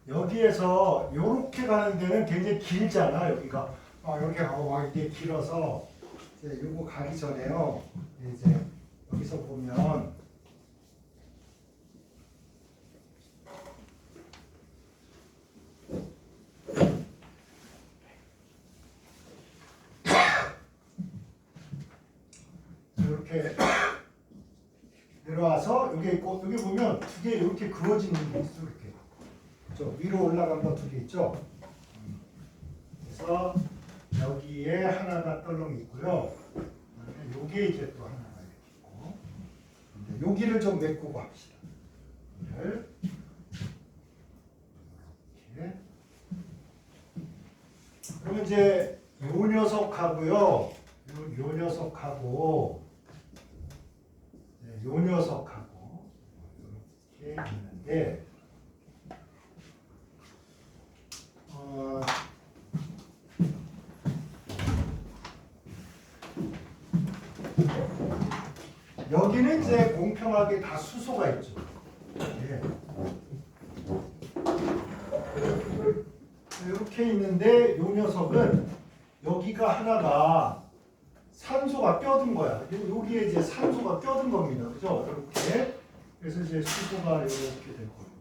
여기에서 이렇게 가는 데는 굉장히 길잖아. 여기가 이렇게 가고 막 이렇게 길어서 이제 요거 가기 전에요. 이제 여기서 보면 이렇게 내려와서 여기 있고 여기 보면 두 개 이렇게 그어지는 게 있어. 이렇게 위로 올라간 거 두 개 있죠. 그래서 여기에 하나가 떨렁 있고요. 여기에 이제 또 하나가 이렇게 있고. 여기를 좀 메꾸고 합시다. 이렇게. 그러면 이제 요 녀석하고요. 요 녀석하고 요 녀석하고 이렇게 있는데 여기는 이제 공평하게 다 수소가 있죠. 예. 이렇게 있는데 요 녀석은 여기가 하나가 산소가 껴든 거야. 여기에 이제 산소가 껴든 겁니다. 그죠? 이렇게. 그래서 이제 수소가 이렇게 될 거예요.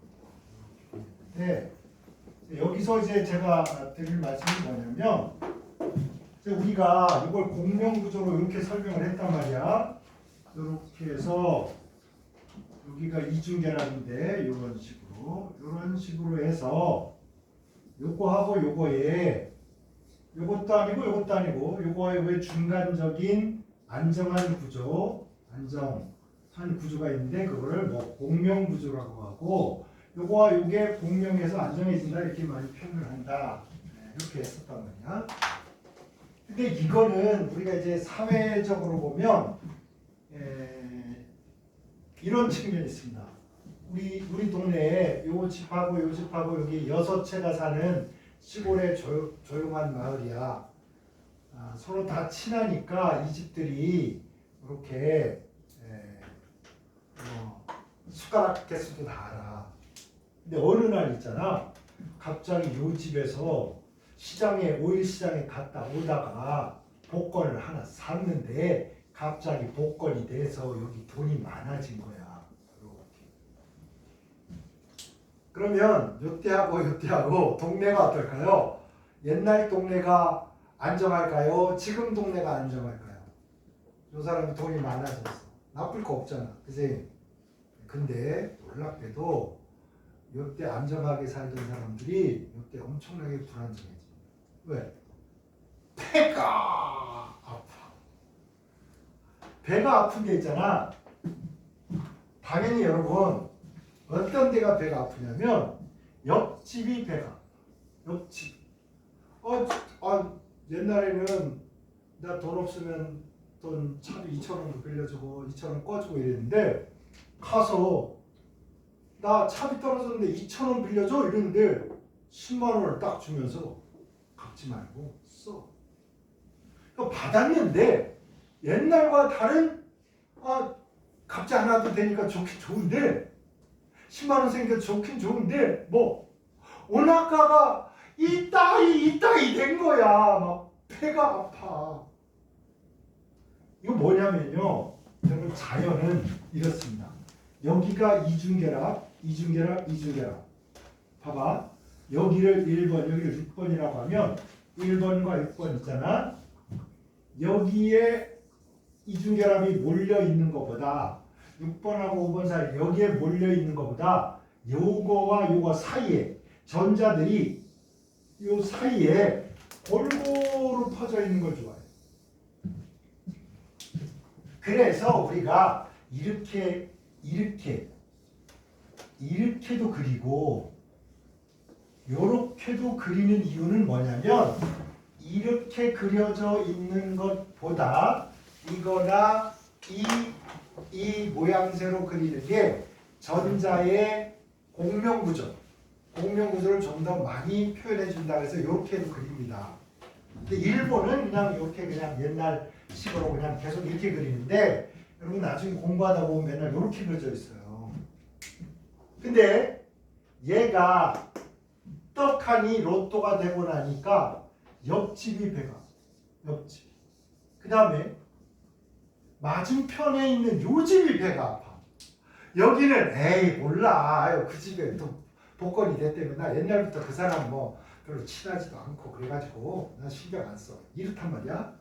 네. 여기서 이제 제가 드릴 말씀이 뭐냐면 이제 우리가 이걸 공명구조로 이렇게 설명을 했단 말이야. 이렇게 해서 여기가 이중결합인데 이런 식으로 해서 요거하고 요거에 요것도 아니고 요것도 아니고 요거와 요거의 중간적인 안정한 구조가 있는데 그거를 뭐 공명구조라고 하고 요거와 요게 공명해서 안정해진다 이렇게 많이 표현을 한다. 이렇게 했었단 말이야. 근데 이거는 우리가 이제 사회적으로 보면 이런 측면이 있습니다. 우리 동네에 요 집하고 요 집하고 여기 6채가 사는 시골의 조용한 마을이야. 서로 다 친하니까 이 집들이 이렇게 숟가락 개수도 다 알아. 근데 어느 날 있잖아. 갑자기 요 집에서 오일 시장에 갔다 오다가 복권을 하나 샀는데 갑자기 복권이 돼서 여기 돈이 많아진 거야. 이렇게. 그러면 요때하고 동네가 어떨까요? 옛날 동네가 안정할까요? 지금 동네가 안정할까요? 요 사람이 돈이 많아졌어. 나쁠 거 없잖아. 그지? 근데 놀랍게도 요때 안정하게 살던 사람들이 요때 엄청나게 불안정해져. 왜? 배가 아파. 배가 아픈 게 있잖아. 당연히 여러분 어떤 데가 배가 아프냐면 옆집이 배가. 옆집. 옛날에는 나 돈 없으면 돈 차비 2,000원 빌려주고 2,000원 꺼주고 이랬는데 가서 나 차비 떨어졌는데 2,000원 빌려줘 이랬는데 10만 원을 딱 주면서 갚지 말고 써. 받았는데 옛날과 다른 갚지 않아도 되니까 좋긴 좋은데 10만 원 생겨 좋긴 좋은데 뭐 원화가가 이따이 된 거야. 막 배가 아파. 이거 뭐냐면요. 여러분 자연은 이렇습니다. 여기가 이중결합. 봐봐. 여기를 1번, 여기를 6번이라고 하면 1번과 6번 있잖아. 여기에 이중결합이 몰려 있는 것보다 6번하고 5번 사이 여기에 몰려 있는 것보다 요거와 요거 사이에 전자들이 요 사이에 골고루 퍼져 있는 걸 좋아해. 그래서 우리가 이렇게도 그리고 요렇게도 그리는 이유는 뭐냐면 이렇게 그려져 있는 것보다 이거나 이 모양새로 그리는 게 전자의 공명구조, 공명구조를 좀 더 많이 표현해 준다 그래서 이렇게도 그립니다. 근데 일본은 그냥 이렇게 그냥 옛날 식으로 그냥 계속 이렇게 그리는데 여러분 나중에 공부하다 보면 맨날 이렇게 그려져 있어요. 근데 얘가 떡하니 로또가 되고 나니까 옆집이 배가, 옆집. 그 다음에 맞은편에 있는 요 집이 배가 아파. 여기는 에이 몰라. 아유, 그 집에 또 복권이 됐다면 나 옛날부터 그 사람 뭐 별로 친하지도 않고 그래가지고 난 신경 안 써. 이렇단 말이야.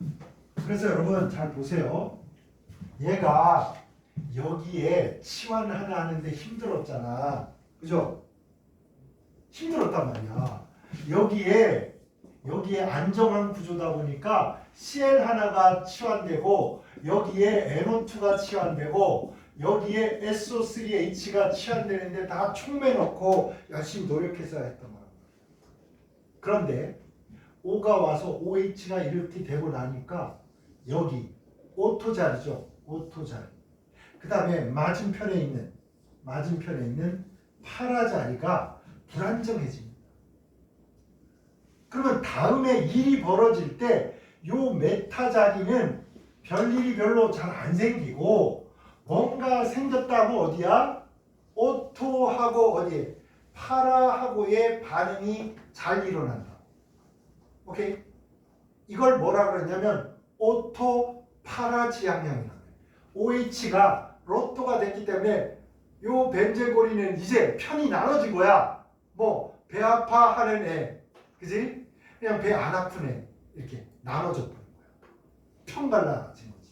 그래서 여러분 잘 보세요. 얘가 여기에 치환 하나 하는데 힘들었잖아. 그죠? 힘들었단 말이야. 여기에 안정한 구조다 보니까 CL 하나가 치환되고 여기에 NO2가 치환되고 여기에 SO3H가 치환되는데 다 촉매 넣고 열심히 노력해서 했단 말이야. 그런데 O가 와서 OH가 이렇게 되고 나니까 여기 오토 자리죠. 오토 자리. 그 다음에 맞은편에 있는 파라 자리가 불안정해집니다. 그러면 다음에 일이 벌어질 때 요 메타 자리는 별일이 별로 잘 안 생기고 뭔가 생겼다고 어디야? 오토하고 어디? 파라하고의 반응이 잘 일어난다. 오케이? 이걸 뭐라 그러냐면 오토 파라지향량이라고 해요. OH가 로또가 됐기 때문에 요 벤제골이는 이제 편이 나눠진 거야. 뭐 배 아파하는 애, 그지? 그냥 배 안 아픈 애 이렇게 나눠져 버린 거야. 편 갈라진 거지.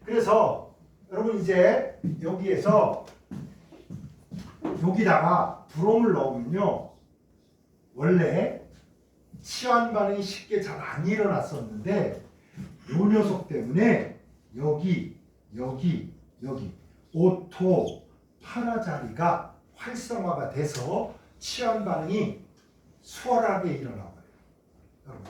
그래서 여러분 이제 여기에서 여기다가 브롬을 넣으면요, 원래 치환 반응이 쉽게 잘 안 일어났었는데 요 녀석 때문에 여기 오토 파라 자리가 활성화가 돼서 치환 반응이 수월하게 일어나버려요. 여러분.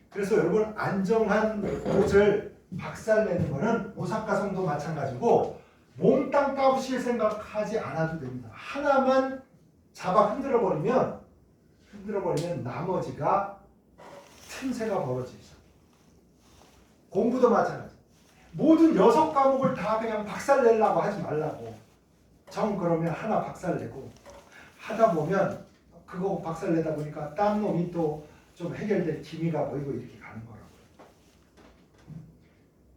그래서 여러분 안정한 곳을 박살내는 거는 오사카성도 마찬가지고 몽땅 까부실 생각하지 않아도 됩니다. 하나만 잡아 흔들어 버리면 나머지가 틈새가 벌어지죠. 공부도 마찬가지. 모든 6과목을 다 그냥 박살내려고 하지 말라고. 정 그러면 하나 박살내고 하다 보면 그거 박살내다 보니까 딴 놈이 또 좀 해결될 기미가 보이고 이렇게 가는 거라고요.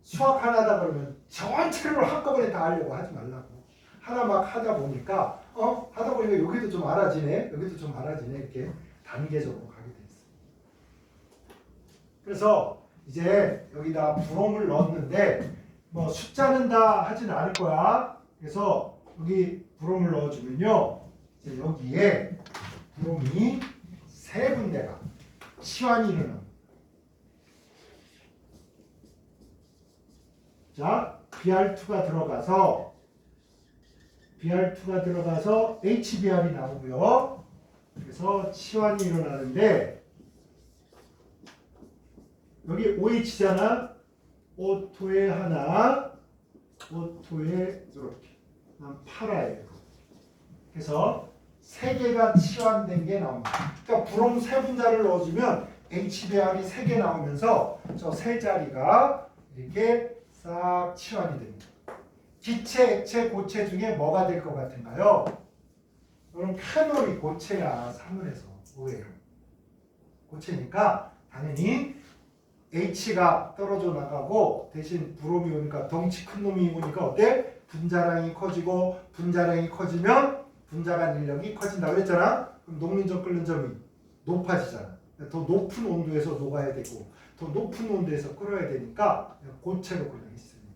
수학 하나다 그러면 전체를 한꺼번에 다 하려고 하지 말라고. 하나 막 하다 보니까 여기도 좀 알아지네, 여기도 좀 알아지네, 이렇게 단계적으로 가게 돼 있어요. 그래서 이제 여기다 브롬을 넣었는데 뭐 숫자는 다 하진 않을 거야. 그래서 여기 브롬을 넣어주면요, 이제 여기에 브롬이 3군데가 치환이 일어납니다. 자, BR2가 들어가서 HBr이 나오고요. 그래서 치환이 일어나는데 여기 OH잖아. 오토에 하나, 오토에 이렇게 파라예요. 그래서 3개가 치환된 게 나옵니다. 그러니까 브롬 3분자를 넣어주면 HBr이 3개 나오면서 저 세 자리가 이렇게 싹 치환이 됩니다. 기체, 액체, 고체 중에 뭐가 될 것 같은가요? 그럼 페놀이 고체야, 사물에서. 의외로 고체니까 당연히 H가 떨어져 나가고 대신 브롬이 오니까 덩치 큰 놈이 오니까 어때? 분자량이 커지고 분자량이 커지면 분자간 인력이 커진다고 그랬잖아. 그럼 녹는점 끓는 점이 높아지잖아. 더 높은 온도에서 녹아야 되고 더 높은 온도에서 끓여야 되니까 고체로 그냥 있습니다.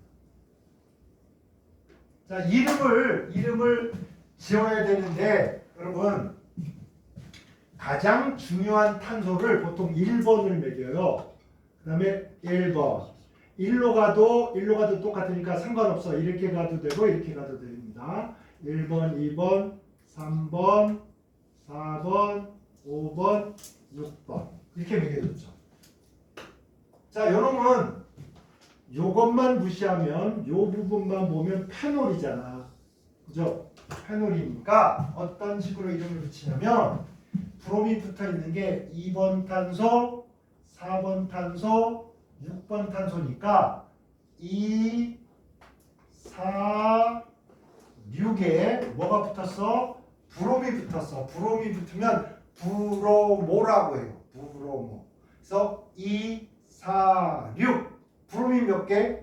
자, 이름을 지어야 되는데 여러분 가장 중요한 탄소를 보통 1번을 매겨요. 그 다음에 1번. 1로 가도 똑같으니까 상관없어. 이렇게 가도 되고 이렇게 가도 됩니다. 1번, 2번, 3번, 4번, 5번, 6번. 이렇게 매겨줬죠. 자, 요놈은 요것만 무시하면 요 부분만 보면 페놀이잖아. 그죠? 페놀이니까 어떤 식으로 이름을 붙이냐면 브롬이 붙어 있는 게 2번 탄소, 4번 탄소, 6번 탄소니까 2, 4, 6에 뭐가 붙었어? 브롬이 붙었어. 브롬이 붙으면 브로모라고 해요. 브로모. 그래서 2, 4, 6. 브롬이 몇 개?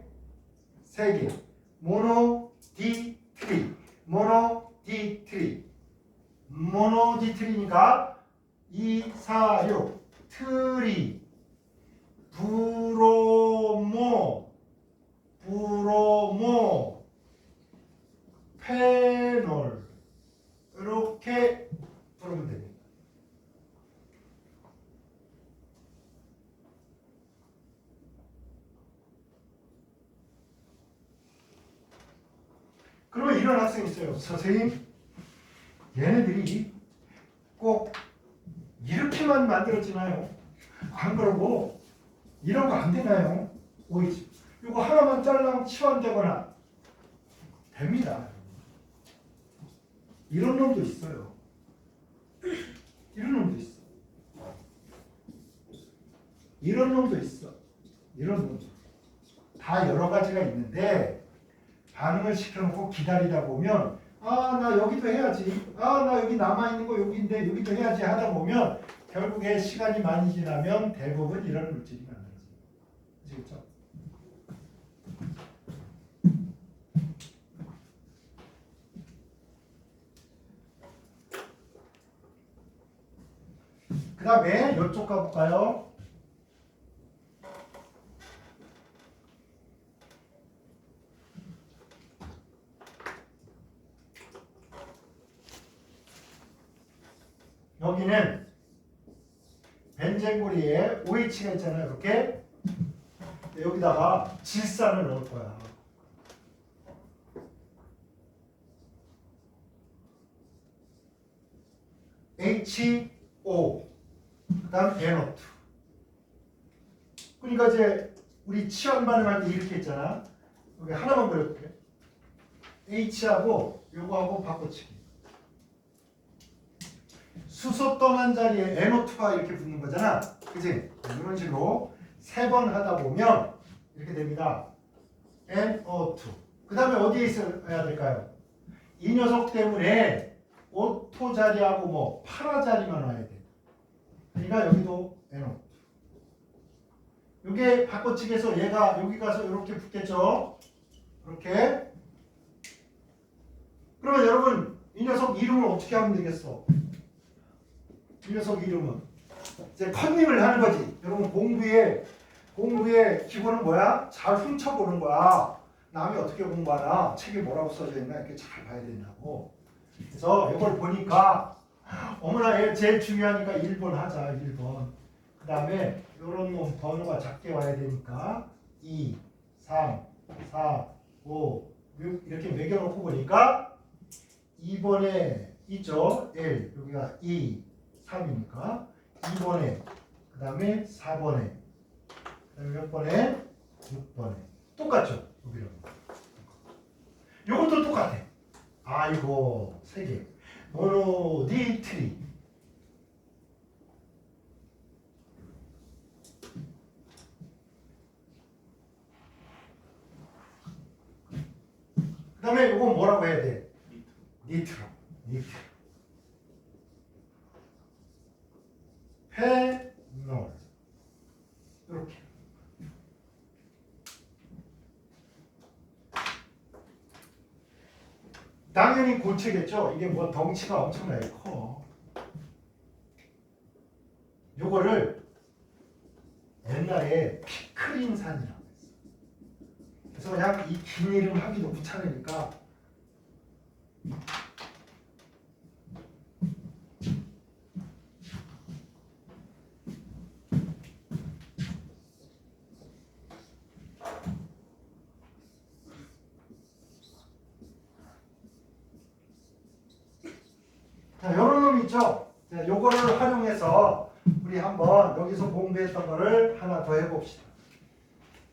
3개. 모노 D3. 모노 D3. 모노 D3니까 2, 4, 6. 트리. 브로모. 브로모. 페놀. 이렇게 부르면 됩니다. 그러면 이런 학생이 있어요. 선생님, 얘네들이 꼭 이렇게만 만들어지나요? 안 그러고 이런 거 안 되나요? 오이지. 이거 하나만 잘라면 치환되거나 됩니다. 이런 놈도 있어요. 이런 놈도 있어. 이런 놈도 있어. 이런 놈도. 다 여러 가지가 있는데 반응을 시켜놓고 기다리다 보면 아, 나 여기도 해야지. 아, 나 여기 남아있는 거 여기인데 여기도 해야지 하다 보면 결국에 시간이 많이 지나면 대부분 이런 물질이 만들어져요. 아시겠죠? 그 다음에 이쪽 가볼까요? 여기는 벤젠고리에 OH가 있잖아요. 이렇게 여기다가 질산을 넣을 거야. HO 그 다음 NO2. 그러니까 이제 우리 치환 반응할 때 이렇게 했잖아. 여기 하나만 그려볼게. H하고 요거하고 바꿔치기. 수소 떠난 자리에 NO2가 이렇게 붙는 거잖아. 그치? 이런 식으로 3번 하다 보면 이렇게 됩니다. NO2. 그 다음에 어디에 있어야 될까요? 이 녀석 때문에 오토 자리하고 뭐 파라 자리만 와야 돼. 그러니까 여기도 NO2. 이게 바꿔치기해서 얘가 여기 가서 이렇게 붙겠죠? 이렇게. 그러면 여러분 이 녀석 이름을 어떻게 하면 되겠어? 이 녀석 이름은 이제 컨닝을 하는 거지. 여러분 공부의 기본은 뭐야? 잘 훔쳐보는 거야. 남이 어떻게 공부하나, 책에 뭐라고 써져 있나 이렇게 잘 봐야 된다고. 그래서 이걸 보니까 어머나 얘 제일 중요하니까 1번 하자. 1번. 그 다음에 이런 놈 번호가 작게 와야 되니까 2, 3, 4, 5, 6 이렇게 매겨놓고 보니까 2번에 있죠. 1, 여기가 2, 3이니까 2번에 그 다음에 4번에 그 다음에 몇 번에? 6번에 똑같죠? 여기랑 요것도 똑같아. 아이고 3개 모노디트리. 그 다음에 요거 뭐라고 해야 돼? 니트로. 페놀. 이렇게. 당연히 고체겠죠. 이게 뭐 덩치가 엄청나게 커. 요거를 옛날에 피크린산이라고 했어. 그래서 그냥 이 긴 이름 하기도 귀찮으니까 자, 요런 놈 있죠? 자, 요거를 활용해서 우리 한번 여기서 공부했던 거를 하나 더 해봅시다.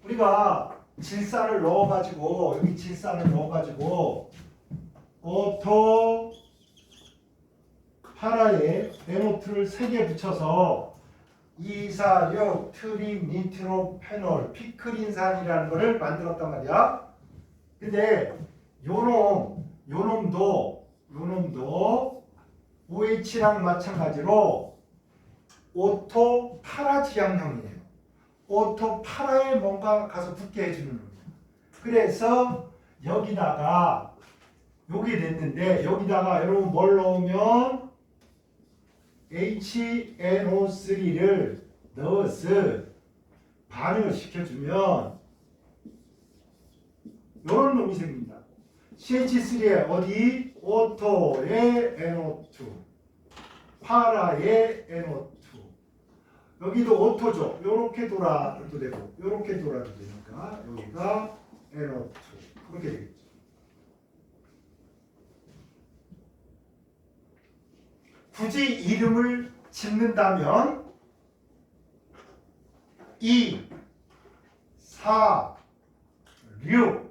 우리가 질산을 넣어가지고 여기 질산을 넣어가지고 오토 파라에 NO2를 3개 붙여서 246 트리니트로페놀 피크린산이라는 거를 만들었단 말이야. 근데 요놈도 OH랑 마찬가지로 오토 파라 지향형이에요. 오토 파라에 뭔가 가서 붙게 해주는 겁니다. 그래서 여기다가 여기 됐는데 여기다가 여러분 뭘 넣으면 HNO3를 넣어서 반응을 시켜주면 이런 놈이 생깁니다. CH3에 어디? 오토에 NO2 파라에 NO2 여기도 오토죠. 요렇게 돌아도 되고 요렇게 돌아도 되니까 여기가 NO2 그렇게 되겠죠. 굳이 이름을 짓는다면 2, 4, 6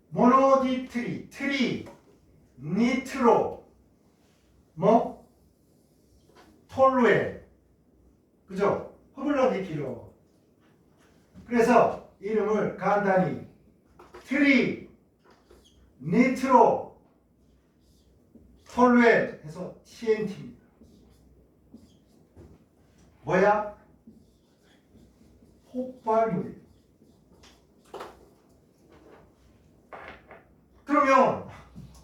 모노디트리, 트리, 니트로 뭐? 톨루에 그죠? 허블락이 길어. 그래서 이름을 간단히 트리, 니트로, 톨루에 해서 TNT입니다. 뭐야? 폭발물이에요. 그러면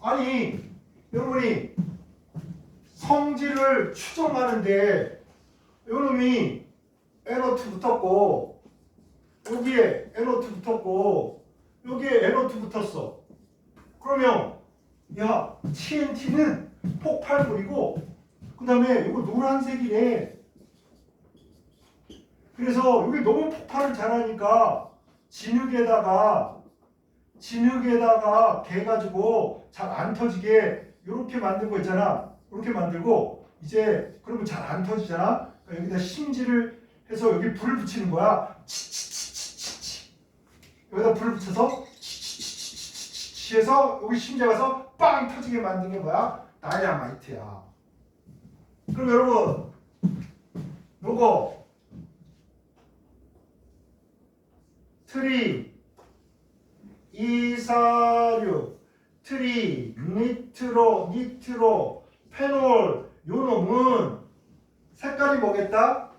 아니 여러분이 성질을 추정하는데 요놈이 NO2 붙었고 여기에 NO2 붙었고 여기에 NO2 붙었어. 그러면 야 TNT는 폭발물이고 그 다음에 이거 노란색이래. 그래서 여기 너무 폭발을 잘하니까 진흙에다가 개가지고 잘 안 터지게 이렇게 만들고 있잖아. 이렇게 만들고 이제 그러면 잘 안 터지잖아. 그러니까 여기다 심지를 해서 여기 불을 붙이는 거야. 치치치치치치. 여기다 불을 붙여서 치치치치치 해서 여기 심지에 가서 빵 터지게 만든 게 뭐야? 다이아마이트야. 그럼 여러분 요거 트리 246 트리 니트로 페놀 요 놈은 색깔이 뭐겠다?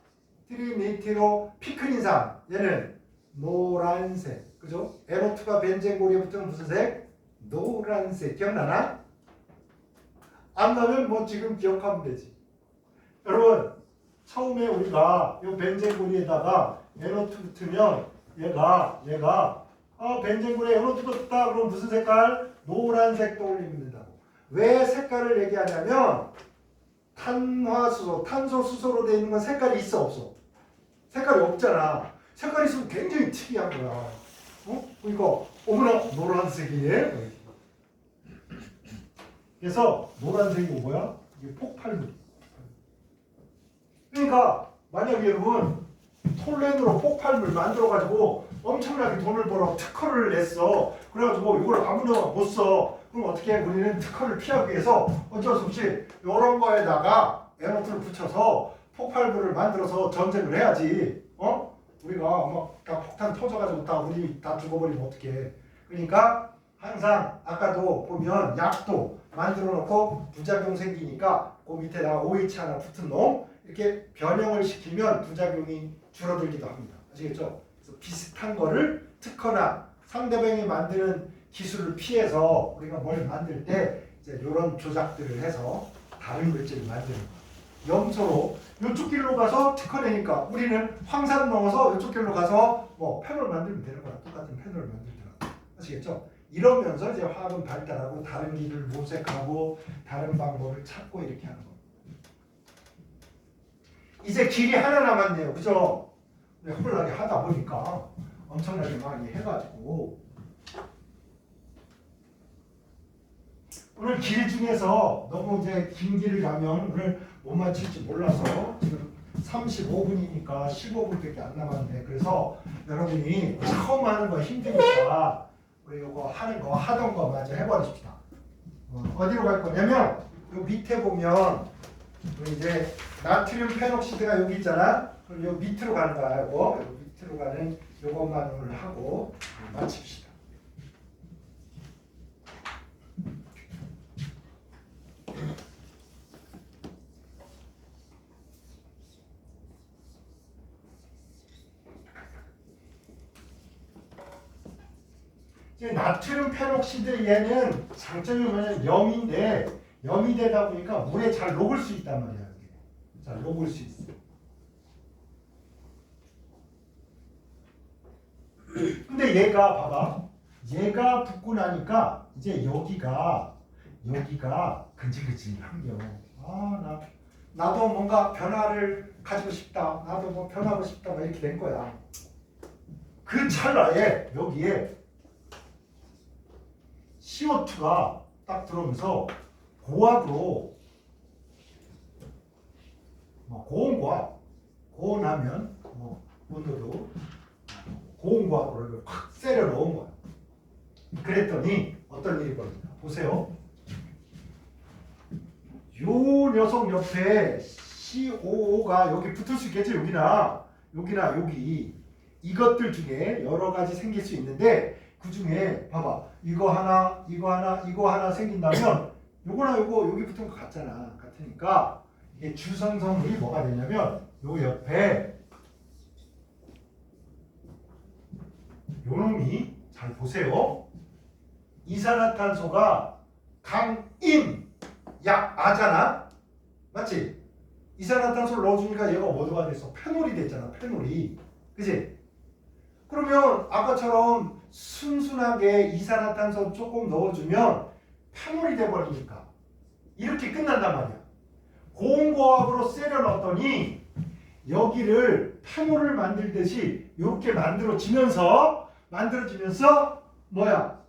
트리 니트로 피크린산 얘는 노란색 그죠? NO2가 벤젠고리에 붙으면 무슨 색? 노란색 기억나나? 안 나면 뭐 지금 기억하면 되지. 여러분 처음에 우리가 이 벤젠고리에다가 NO2 붙으면 얘가 벤젠고리에 NO2 붙었다 그럼 무슨 색깔? 노란색 떠올립니다. 왜 색깔을 얘기하냐면 탄화수소, 탄소수소로 되어 있는 건 색깔이 있어 없어? 색깔이 없잖아. 색깔이 있으면 굉장히 특이한 거야. 그러니까 어머나 노란색이네. 그래서 노란색이 뭐야? 이게 폭발물. 그러니까 만약에 여러분 톨렌으로 폭발물 만들어가지고 엄청나게 돈을 벌어 특허를 냈어. 그래가지고 이걸 아무나 못 써. 그럼 어떻게 해? 우리는 특허를 피하기 위해서 어쩔 수 없이 이런 거에다가 NO2를 붙여서 폭발물을 만들어서 전쟁을 해야지. 우리가 막 다 폭탄 터져가지고 다 우리 다 죽어버리면 어떡해. 그러니까 항상 아까도 보면 약도 만들어 놓고 부작용 생기니까 그 밑에다가 OH 하나 붙은 놈 이렇게 변형을 시키면 부작용이 줄어들기도 합니다. 아시겠죠? 그래서 비슷한 거를 특허나 상대방이 만드는 기술을 피해서 우리가 뭘 만들 때 이제 이런 조작들을 해서 다른 물질을 만드는 거예요. 염소로 이쪽 길로 가서 특허 내니까 우리는 황산 넘어서 이쪽 길로 가서 뭐 페놀 만들면 되는 거야. 똑같은 페놀을 만들더라도. 아시겠죠? 이러면서 이제 화학은 발달하고 다른 길을 모색하고 다른 방법을 찾고 이렇게 하는 거예요. 이제 길이 하나 남았네요. 그죠? 허블나게 하다 보니까 엄청나게 많이 해가지고 오늘 길 중에서 너무 이제 긴 길을 가면 오늘 못 맞힐지 몰라서 지금 35분이니까 15분밖에 안 남았네. 그래서 여러분이 처음 하는 거 힘드니까 우리 이거 하는 거 하던 거 마저 해버립시다. 어디로 갈 거냐면 요 밑에 보면 우리 이제 나트륨 페록시드가 여기 있잖아. 그럼 요 밑으로 가는 거야. 이거 밑으로 가는 요것만 오늘 하고 마칩시다. 이제 나트륨 페록시드 얘는 장점이 뭐냐면 염이 되다 보니까 물에 잘 녹을 수 있단 말이야. 이게. 잘 녹을 수 있어. 근데 얘가 봐봐. 얘가 붙고 나니까 이제 여기가 근질근질한겨. 나도 뭔가 변화를 가지고 싶다. 나도 뭐 변하고 싶다. 막 이렇게 된 거야. 그 찰나에 여기에 CO2가 딱 들어오면서 고압으로 고온고압, 고온하면 온도도 고온고압으로 확 세려 넣은 거야. 그랬더니 어떤 일이 벌어진다. 보세요. 요 녀석 옆에 COO가 여기 붙을 수 있겠죠. 여기나 여기 이것들 중에 여러 가지 생길 수 있는데 그 중에 봐봐. 이거 하나 생긴다면 요거나 요거 여기 붙은 거 같잖아. 같으니까 이게 주성성물이 뭐가 되냐면 요 옆에 요 놈이 잘 보세요. 이산화탄소가 강인 약아잖아. 맞지? 이산화탄소를 넣어주니까 얘가 뭐가 됐어? 페놀이 됐잖아. 페놀이. 그지? 그러면 아까처럼 순순하게 이산화탄소 조금 넣어주면 페놀이 돼버리니까 이렇게 끝난단 말이야. 고온고압으로 세려 넣었더니 여기를 페놀을 만들듯이 이렇게 만들어지면서 뭐야?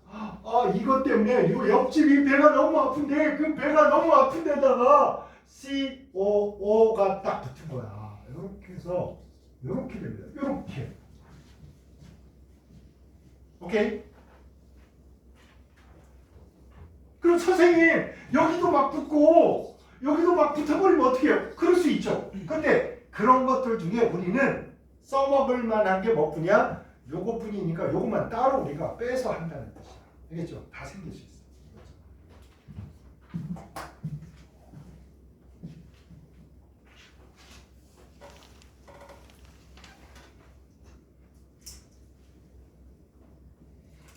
이것 때문에 이거 옆집이 배가 너무 아픈데 그 배가 너무 아픈 데다가 COO가 딱 붙은 거야. 이렇게 해서 이렇게 됩니다. 이렇게. 오케이? 그럼 선생님 여기도 막 붙고 여기도 막 붙어버리면 어떻게 해요? 그럴 수 있죠. 근데 그런 것들 중에 우리는 써먹을 만한 게 뭐뿐이야? 요거뿐이니까 요것만 따로 우리가 빼서 한다는 뜻이야. 알겠죠? 다 생길 수 있어.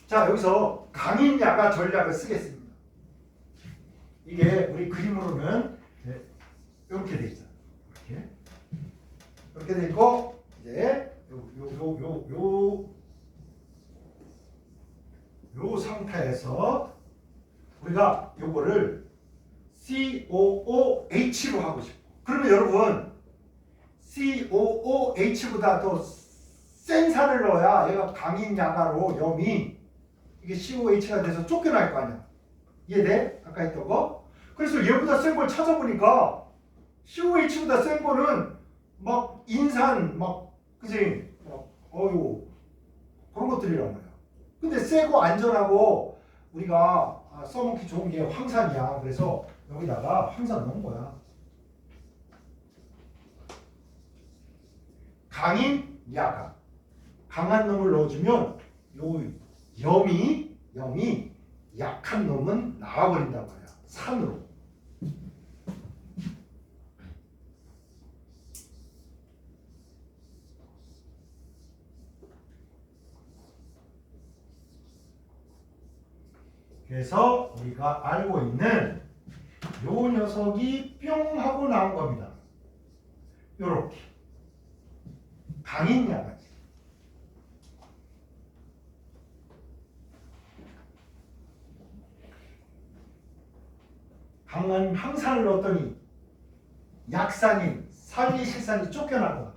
자, 여기서 강인 야가 전략을 쓰겠습니다. 이게 우리 그림으로는 이렇게 돼 있잖아. 이렇게 돼 있고 이제 요 상태에서 우리가 요거를 COOH로 하고 싶어. 그러면 여러분 COOH보다 더 센 산을 넣어야 얘가 강인 양화로 염이 이게 COH가 돼서 쫓겨날 거 아니야. 이해돼? 아까 했던 거? 그래서 얘보다 센 걸 찾아보니까 COH보다 센 거는 막 인산 그지? 그런 것들이란 말이야. 근데 세고 안전하고 우리가 써먹기 좋은 게 황산이야. 그래서 여기다가 황산 넣은 거야. 강인 야가 강한 놈을 넣어주면 요 염이 약한 놈은 나와버린단 말이야. 산으로. 그래서 우리가 알고 있는 요 녀석이 뿅 하고 나온 겁니다. 요렇게 강인 야가지. 강한 항산을 넣었더니 약산인 살리실산이 쫓겨나고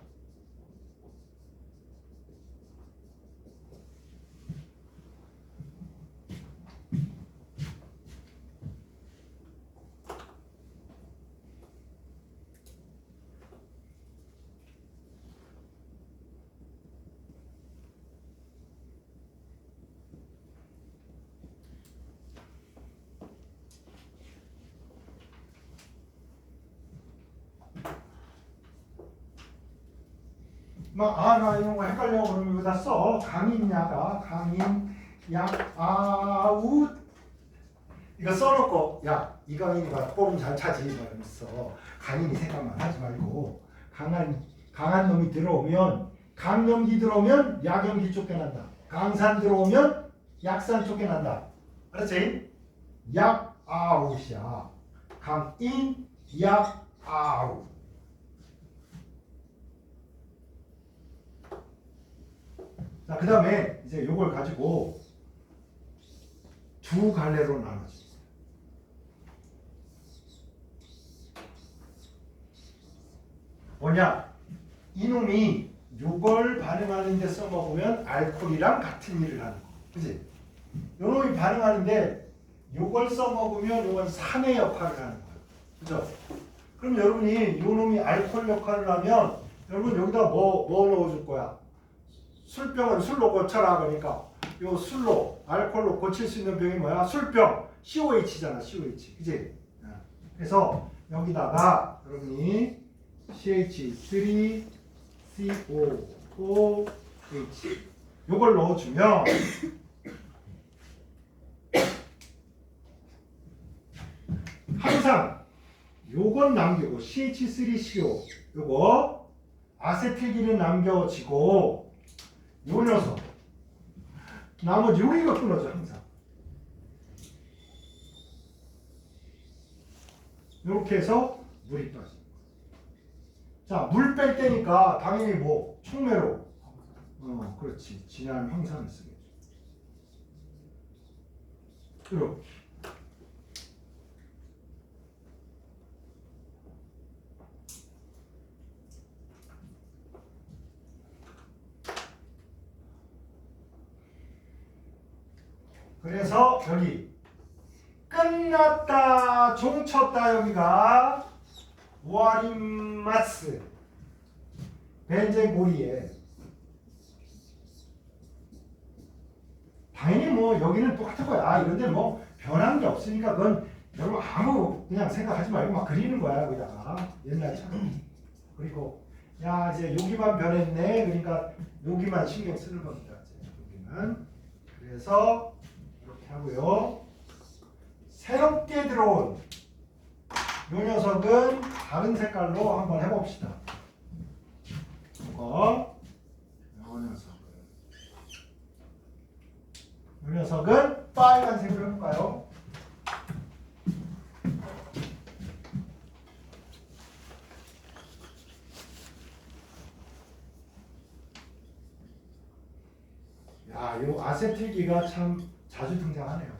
나 이런 거 헷갈려고 그러면 여기다 써. 강인야가 강인 약 아웃 이거 써놓고 야 이강인이가 볼은 잘 차지 이러면서 강인이 생각만 하지 말고 강한 놈이 들어오면 강연기 들어오면 약연기 쫓겨난다. 강산 들어오면 약산 쫓겨난다. 알았지? 약 아웃이야. 강인 약 아웃. 자, 그 다음에 이제 요걸 가지고 두 갈래로 나눠줍니다. 뭐냐? 이놈이 요걸 반응하는 데 써먹으면 알코올이랑 같은 일을 하는 거. 그치? 요놈이 반응하는데 요걸 써먹으면 요건 산의 역할을 하는 거야. 그죠? 그럼 여러분이 요놈이 알코올 역할을 하면 여러분 여기다 뭐 넣어줄 거야? 술병을 술로 고쳐라 그러니까 요 술로 알코올로 고칠 수 있는 병이 뭐야? 술병 COH잖아. COH 그치? 그래서 여기다가 여러분이 CH3 COOH 요걸 넣어주면 항상 요건 남기고 CH3CO 요거 아세틸기는 남겨지고 요 녀석 나머지 여기가 끊어져 항상. 이렇게 해서 물이 떠져. 자, 물 뺄 때니까 당연히 뭐 촉매로 그렇지 진한 황산을 쓰겠죠. 이렇게. 그래서 여기 끝났다 종쳤다 여기가 와림마스 벤젠고리에 당연히 뭐 여기는 똑같은 거야. 이런데 뭐 변한 게 없으니까 그건 여러분 아무 그냥 생각하지 말고 막 그리는 거야 여기다가 옛날처럼. 그리고 야 이제 여기만 변했네 그러니까 여기만 신경 쓰는 겁니다. 이제 여기만. 그래서 이렇게 하고요. 새롭게 들어온 이 녀석은 다른 색깔로 한번 해봅시다. 이 녀석은 빨간색으로 해볼까요? 야, 이 아세틸기가 참 자주 등장하네요.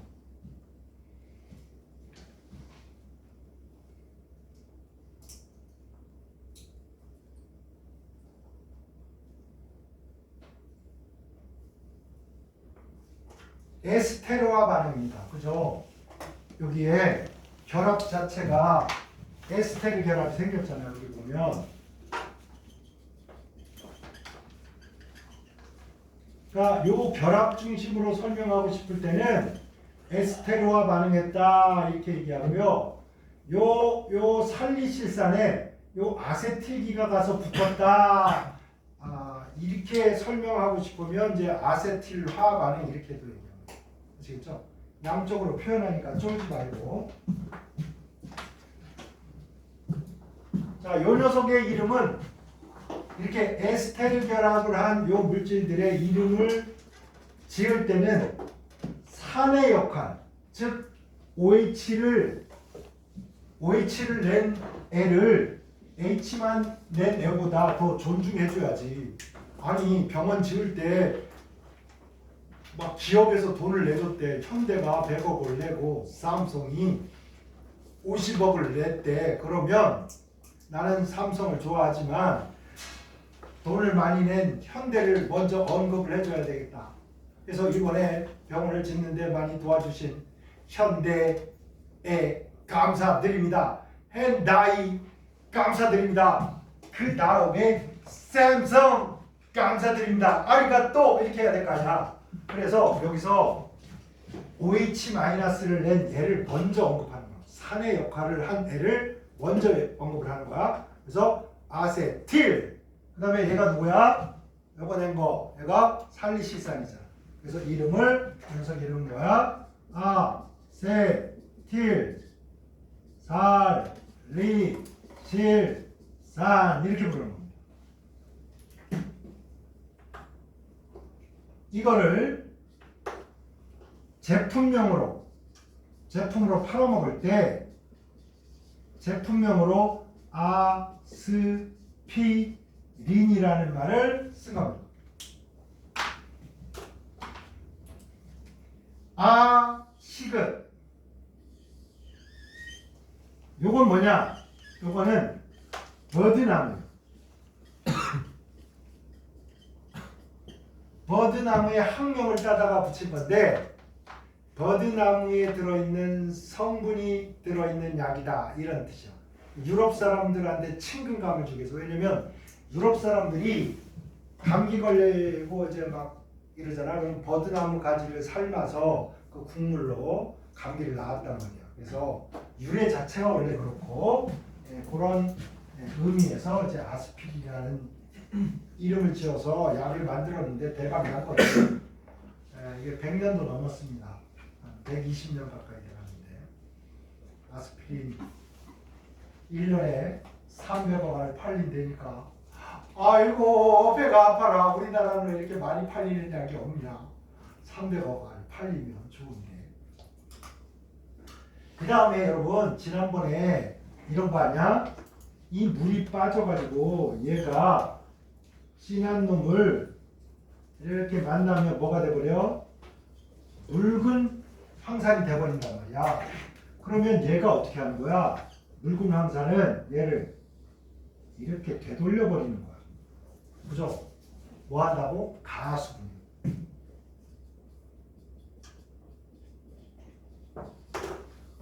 에스테르와 반응입니다. 그죠? 여기에 결합 자체가 에스테르 결합이 생겼잖아요. 여기 보면. 그러니까 요 결합 중심으로 설명하고 싶을 때는 에스테르와 반응했다 이렇게 얘기하고요. 요 살리실산에 요 아세틸기가 가서 붙었다. 이렇게 설명하고 싶으면 이제 아세틸화 반응 이렇게 도 얘기합니다. 아시겠죠? 양쪽으로 표현하니까 쫄지 말고. 자, 요 녀석의 이름은 이렇게 에스테르 결합을 한 요 물질들의 이름을 지을 때는 산의 역할, 즉 OH를 낸 애를 H만 낸 애보다 더 존중해줘야지. 아니 병원 지을 때 막 기업에서 돈을 내줬대. 현대가 100억을 내고 삼성이 50억을 냈대. 그러면 나는 삼성을 좋아하지만 돈을 많이 낸 현대를 먼저 언급을 해줘야 되겠다. 그래서 이번에 병원을 짓는데 많이 도와주신 현대에 감사드립니다. 현다이 감사드립니다. 그 다음에 삼성 감사드립니다. 아리가또 이렇게 해야 될 거 아니야. 그래서 여기서 OH-를 낸 애를 먼저 언급하는 거야. 산의 역할을 한 애를 먼저 언급을 하는 거야. 그래서 아세틸 그 다음에 얘가 누구야? 요거 낸 거. 얘가 살리시산이잖아. 그래서 이름을, 녀석 이름은 뭐야? 아세틸 살리실산 이렇게 부르는 겁니다. 이거를 제품명으로 팔아먹을 때 제품명으로 아스피린이라는 말을 쓴 겁니다. 아식은 요건 뭐냐? 요거는 버드나무예요. 버드나무의 학명을 따다가 붙인 건데 버드나무에 들어있는 성분이 들어있는 약이다 이런 뜻이야. 유럽 사람들한테 친근감을 주기 위해서. 왜냐면 유럽 사람들이 감기 걸리고 이제 막 이러잖아. 그럼 버드나무 가지를 삶아서 그 국물로 감기를 나았단 말이야. 그래서 유래 자체가 원래 그렇고 그런 의미에서 이제 아스피린이라는 이름을 지어서 약을 만들었는데 대박이 났거든요. 이게 100년도 넘었습니다. 120년 가까이 돼가는데 아스피린 1년에 300억 원을 팔린다니까 아이고 배가 아파라. 우리나라는 왜 이렇게 많이 팔리는 약이 없냐. 300억 원 팔리면 좋은데. 그 다음에 여러분 지난번에 이런 거 아냐? 이 물이 빠져가지고 얘가 진한 놈을 이렇게 만나면 뭐가 돼버려? 묽은 황산이 돼버린단 말이야. 그러면 얘가 어떻게 하는 거야? 묽은 황산은 얘를 이렇게 되돌려 버리는 거야. 그죠? 뭐 한다고? 가수분.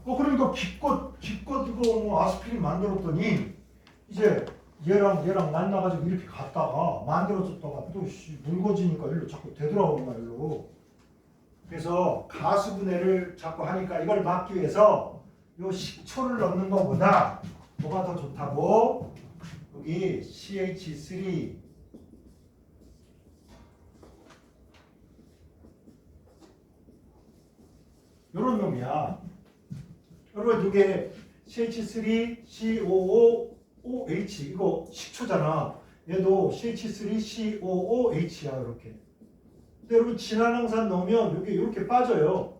그러니까 기껏 이거 뭐 아스피린 만들었더니 이제 얘랑 만나가지고 이렇게 갔다가 만들어줬다가 또 묽어지니까 일로 자꾸 되돌아오는 거야 일로. 그래서 가수분해를 자꾸 하니까 이걸 막기 위해서 요 식초를 넣는 것보다 뭐가 더 좋다고? 여기 CH3 요런 놈이야. 여러분 이게 CH3 COOH 이거 식초잖아. 얘도 CH3 COOH야 이렇게. 근데 여러분 진한황산 넣으면 여기 이렇게 빠져요.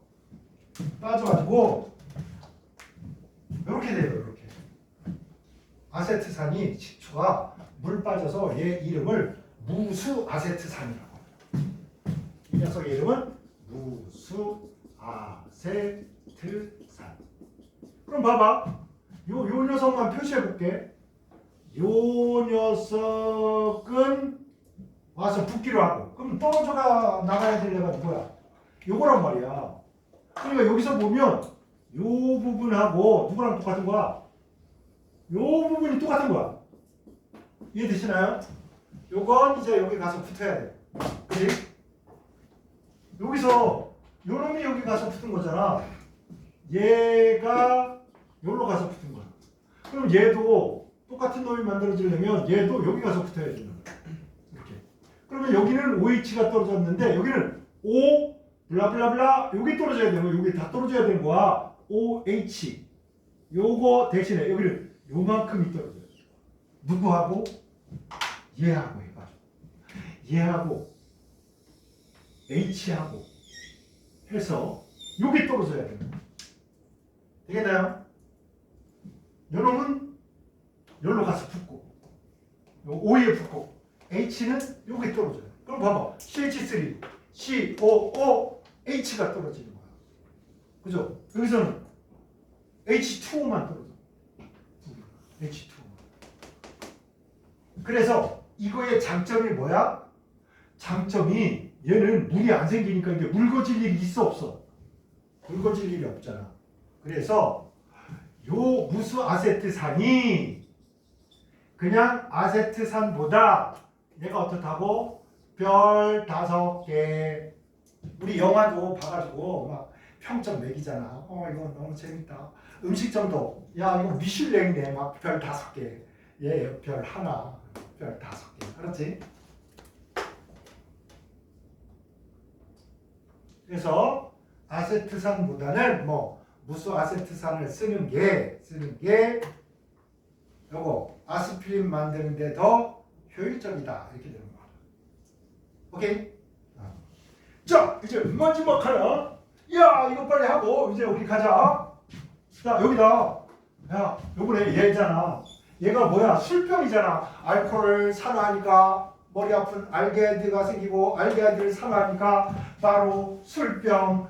빠져가지고 이렇게 돼요. 이렇게 아세트산이 식초가 물 빠져서 얘 이름을 무수아세트산이라고 해요. 이 녀석의 이름은 무수아세트산. 그럼 봐봐. 요 녀석만 표시해 볼게. 요 녀석은 와서 붙기로 하고 그럼 떨어져가 나가야 될 애가 누구야? 요거란 말이야. 그러니까 여기서 보면 요 부분하고 누구랑 똑같은 거야? 요 부분이 똑같은 거야. 이해되시나요? 요건 이제 여기 가서 붙어야 돼. 그치? 여기서 요 놈이 여기 가서 붙은 거잖아. 얘가 여기로 가서 붙은 거야. 그럼 얘도 똑같은 놈이 만들어지려면 얘도 여기 가서 붙어야 되는 거야. 이렇게. 그러면 여기는 OH가 떨어졌는데 여기는 O 블라블라블라 여기 떨어져야 되는 거야. 여기 다 떨어져야 되는 거야. OH. 요거 대신에 여기를 요만큼이 떨어져요. 누구하고? 얘하고 해가지고. 얘하고 H하고 해서 여기 떨어져야 되는 거야. 되겠나요? 요놈은 여기로 가서 붙고 요 O에 붙고 H는 여기 떨어져요. 그럼 봐봐. CH3, COOH가 떨어지는 거야. 그죠? 여기서는 H2O만 떨어져. H2O. 그래서 이거의 장점이 뭐야? 장점이 얘는 물이 안 생기니까 이게 묽어질 일이 있어 없어? 묽어질 일이 없잖아. 그래서 요 무수아세트산이 그냥 아세트산보다 얘가 어떻다고? 별 5개. 우리 영화도 봐가지고 막 평점 매기잖아. 이거 너무 재밌다. 음식점도 야 이거 미슐랭이네. 막 별 5개. 얘 별 1, 별 5개. 그렇단 맞지? 그래서 아세트산보다는 무수아세트산을 쓰는 게 요거 아스피린 만드는데 더 효율적이다 이렇게 되는 거야. 오케이? 자 이제 마지막 하나. 야 이거 빨리 하고 이제 우리 가자. 자 여기다. 야 요번에 얘잖아. 얘가 뭐야? 술병이잖아. 알코올을 산화하니까 머리 아픈 알게알드가 생기고 알게알드를 산화하니까 바로 술병,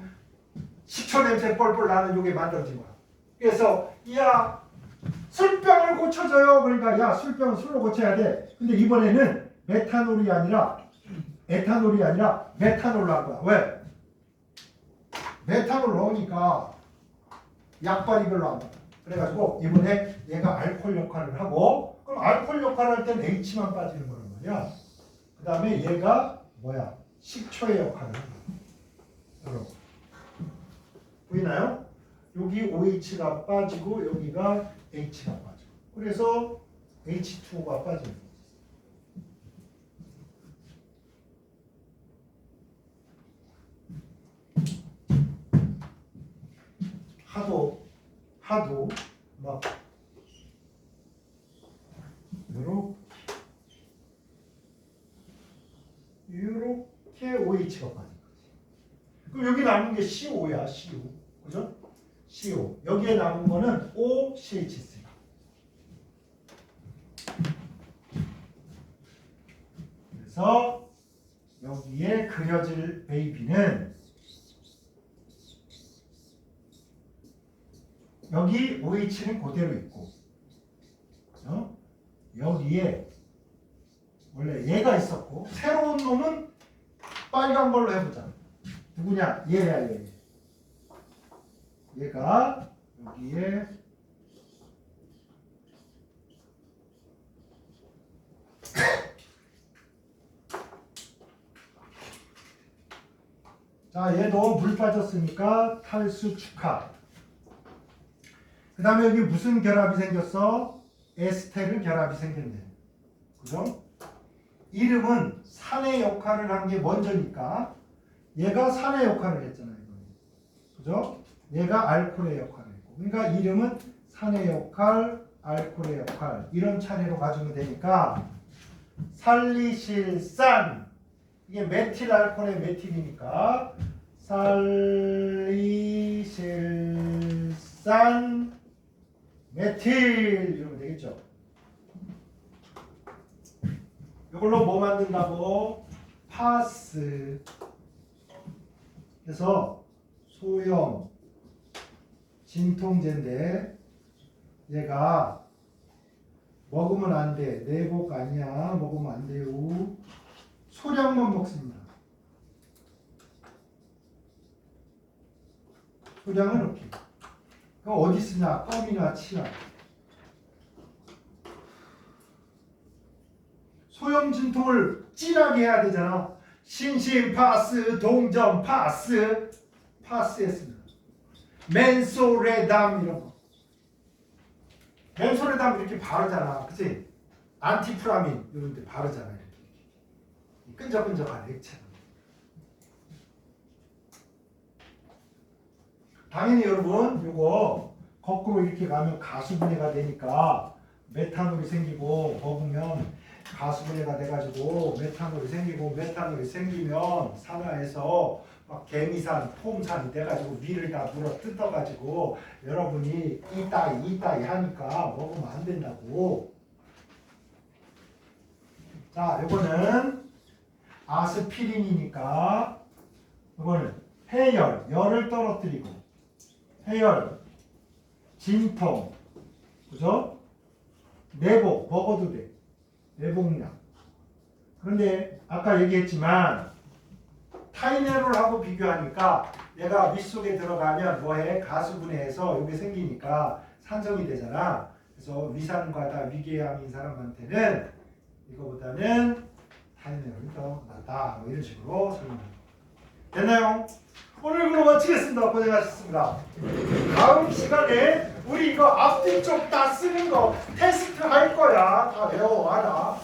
식초 냄새 뻘뻘 나는 요게 만들어진 거야. 그래서 야 술병을 고쳐줘요. 그러니까 야 술병은 술로 고쳐야 돼. 근데 이번에는 메탄올이 아니라 에탄올이 아니라 메탄올로 한 거야. 왜? 메탄올 넣으니까 약발이 별로 안 나. 그래가지고 이번에 얘가 알코올 역할을 하고, 그럼 알코올 역할을 할 때는 H만 빠지는 거란 말이야. 그 다음에 얘가 뭐야? 식초의 역할을 하는 거야. 여러분 보이나요? 여기 OH가 빠지고 여기가 H가 빠져. 그래서 H2O가 빠지는 거지. 하도 막 요렇게 OH가 빠진 거지. 그럼 여기 남은 게 CO,야 CO. 그죠? CO. 여기에 남은 거는 OCH3. 그래서 여기에 그려질 베이비는 여기 OH는 그대로 있고, 여기에 원래 얘가 있었고, 새로운 놈은 빨간 걸로 해보자. 누구냐? 얘야, 얘. 얘가 여기에 자, 얘도 물 빠졌으니까 탈수 축하. 그 다음에 여기 무슨 결합이 생겼어? 에스테르 결합이 생겼네. 그죠? 이름은 산의 역할을 한 게 먼저니까 얘가 산의 역할을 했잖아요. 그죠? 얘가 알코올의 역할을 했고. 그러니까 이름은 산의 역할, 알코올의 역할 이런 차례로 가지면 되니까 살리실산 이게 메틸 알코올의 메틸이니까 살리실산 메틸 이러면 되겠죠. 이걸로 뭐 만든다고? 파스. 그래서 소염 진통제인데 얘가 먹으면 안 돼. 내복 아니야. 먹으면 안 돼요. 소량만 먹습니다. 소량은 이렇게. 그럼 어디 쓰냐? 껌이나 치약. 소염 진통을 진하게 해야 되잖아. 신심 파스, 동전 파스, 파스했습니다. 맨소레담 이런 거. 맨소레담 이렇게 바르잖아, 그치? 안티프라민 이런 데 바르잖아, 이렇게. 끈적끈적한 액체. 당연히 여러분, 요거 거꾸로 이렇게 가면 가수분해가 되니까 메탄올이 생기고 먹으면 가수분해가 돼가지고 메탄올이 생기면 산화해서 막 개미산, 폼산이 돼가지고 위를 다 물어 뜯어가지고 여러분이 이따이 하니까 먹으면 안 된다고. 자, 요거는 아스피린이니까 요거는 해열, 열을 떨어뜨리고 해열, 진통, 그죠? 내복 먹어도 돼. 내복약. 그런데 아까 얘기했지만 타이네롤하고 비교하니까 얘가 윗속에 들어가면 뭐해? 가수분해해서 이게 생기니까 산성이 되잖아. 그래서 위산과다 위궤양인 사람한테는 이거보다는 타이네롤이 더 낫다. 뭐 이런 식으로 설명합니다. 됐나요? 오늘 그럼 마치겠습니다. 고생하셨습니다. 다음 시간에 우리 이거 앞뒤쪽 다 쓰는 거 테스트 할 거야. 다 외워와라.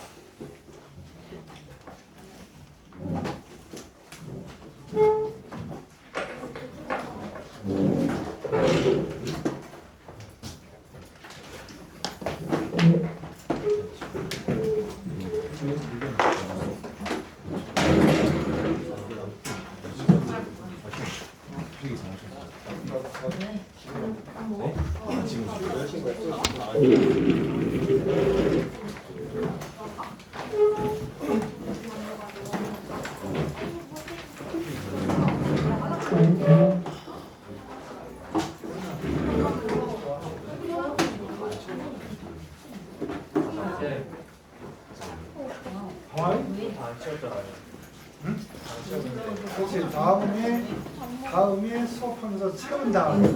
그렇지. 다음에 수업하면서 채운 다음에.